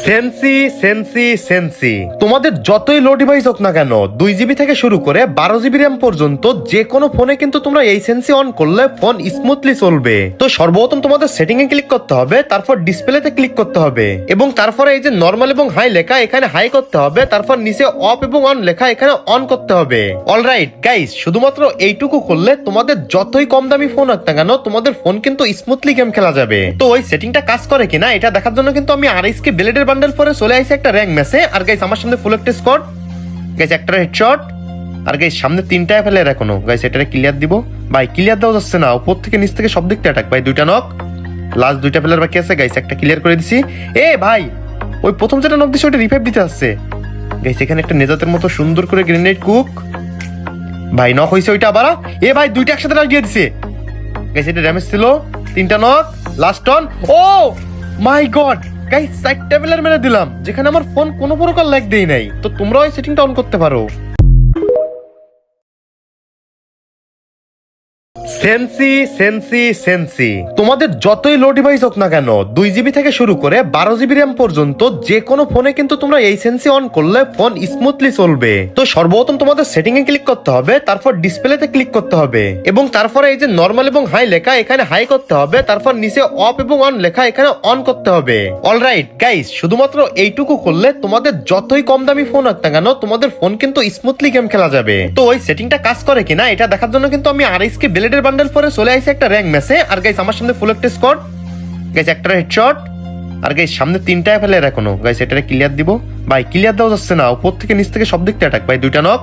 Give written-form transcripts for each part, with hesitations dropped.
সেন্সি সেন্সি সেন্সি তোমাদের যতই লো ডিভাইস হোক না কেন 2 জিবি থেকে শুরু করে 12 জিবি র্যাম পর্যন্ত যে কোনো ফোনে কিন্তু তোমরা এই সেন্সি অন করলে ফোন স্মুথলি চলবে। তো সর্বপ্রথম তোমাদের সেটিং এ ক্লিক করতে হবে, তারপর ডিসপ্লেতে ক্লিক করতে হবে এবং তারপরে এই যে নরমাল এবং হাই লেখা এখানে হাই করতে হবে, তারপর নিচে অফ এবং অন লেখা এখানে অন করতে হবে। অলরাইট গাইস, শুধুমাত্র এইটুকু করলে তোমাদের যতই কম দামি ফোন হোক না কেন তোমাদের ফোন কিন্তু স্মুথলি গেম খেলা যাবে। তো ওই সেটিংটা কাজ করে কিনা এটা দেখার জন্য কিন্তু আমি আরএসকে ব্লেডের বান্ডেল পরে চলে আইছে একটা র‍্যাঙ্ক ম্যাচে। আর গাইস আমার সামনে ফুল একটা স্কোয়াড, গাইস একটা হেডশট, আর গাইস সামনে তিনটা ফেলে এখনো। গাইস এটা ক্লিয়ার দিব ভাই, ক্লিয়ার দেওয়া যাচ্ছে না, উপর থেকে নিচ থেকে সব দিক থেকে অ্যাটাক ভাই। দুইটা নক, লাস্ট দুইটা প্লেয়ার বাকি আছে। গাইস একটা ক্লিয়ার করে দিছি। এ ভাই ওই প্রথম যেটা নক দিছে ওটা রিভাইভ দিতে আসছে। গাইস এখানে একটা নেজাতের মতো সুন্দর করে গ্রেনেড কুক ভাই নক হইছে ওইটা আবার। এ ভাই দুইটা একসাথে লাগিয়ে দিছে। গাইস এটা ড্যামেজ ছিল, তিনটা knock, last one. Oh my god guys, 4টা প্লেয়ার মেরে দিলাম যেখানে আমার ফোন কোনো প্রকার ল্যাগ দেই নাই। তো তোমরাও এই সেটিংটা অন করতে পারো। সেন্সি সেন্সি সেন্সি তোমাদের যতই লো ডিভাইস হোক না কেন 2 জিবি থেকে শুরু করে 12 জিবি র্যাম পর্যন্ত যে কোনো ফোনে কিন্তু তোমরা এই সেন্সি অন করলে ফোন স্মুথলি চলবে। তো সর্বপ্রথম তোমাদের সেটিং এ ক্লিক করতে হবে, তারপর ডিসপ্লেতে ক্লিক করতে হবে এবং তারপরে এই যে নরমাল এবং হাই লেখা এখানে হাই করতে হবে, তারপর নিচে অফ এবং অন লেখা এখানে অন করতে হবে। অলরাইট গাইস, শুধুমাত্র এইটুকু করলে তোমাদের যতই কম দামি ফোন হোক না কেন তোমাদের ফোন কিন্তু স্মুথলি গেম খেলা যাবে। তো ওই সেটিংটা কাজ করে কিনা এটা দেখার জন্য কিন্তু আমি আরএসকে ব্লেডের বান্ডেল পরে চলে আইছে একটা র‍্যাঙ্ক ম্যাচে। আর গাইস আমার সামনে ফুল একটা স্কোয়াড, গাইস একটা হেডশট, আর গাইস সামনে তিনটা ফেলে এখনো। গাইস এটা ক্লিয়ার দিব ভাই, ক্লিয়ার দেওয়া যাচ্ছে না, উপর থেকে নিচ থেকে সব দিক থেকে অ্যাটাক ভাই। দুইটা নক,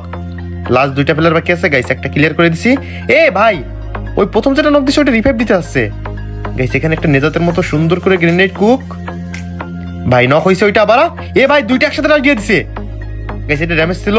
লাস্ট দুইটা প্লেয়ার বাকি আছে। গাইস একটা ক্লিয়ার করে দিছি। এ ভাই ওই প্রথম যেটা নক দিছে ওটা রিভাইভ দিতে আসছে। গাইস এখানে একটা নেজাতের মতো সুন্দর করে গ্রেনেড কুক ভাই নক হইছে ওইটা আবার। এ ভাই দুইটা একসাথে লাগিয়ে দিছে। গাইস এটা ড্যামেজ ছিল,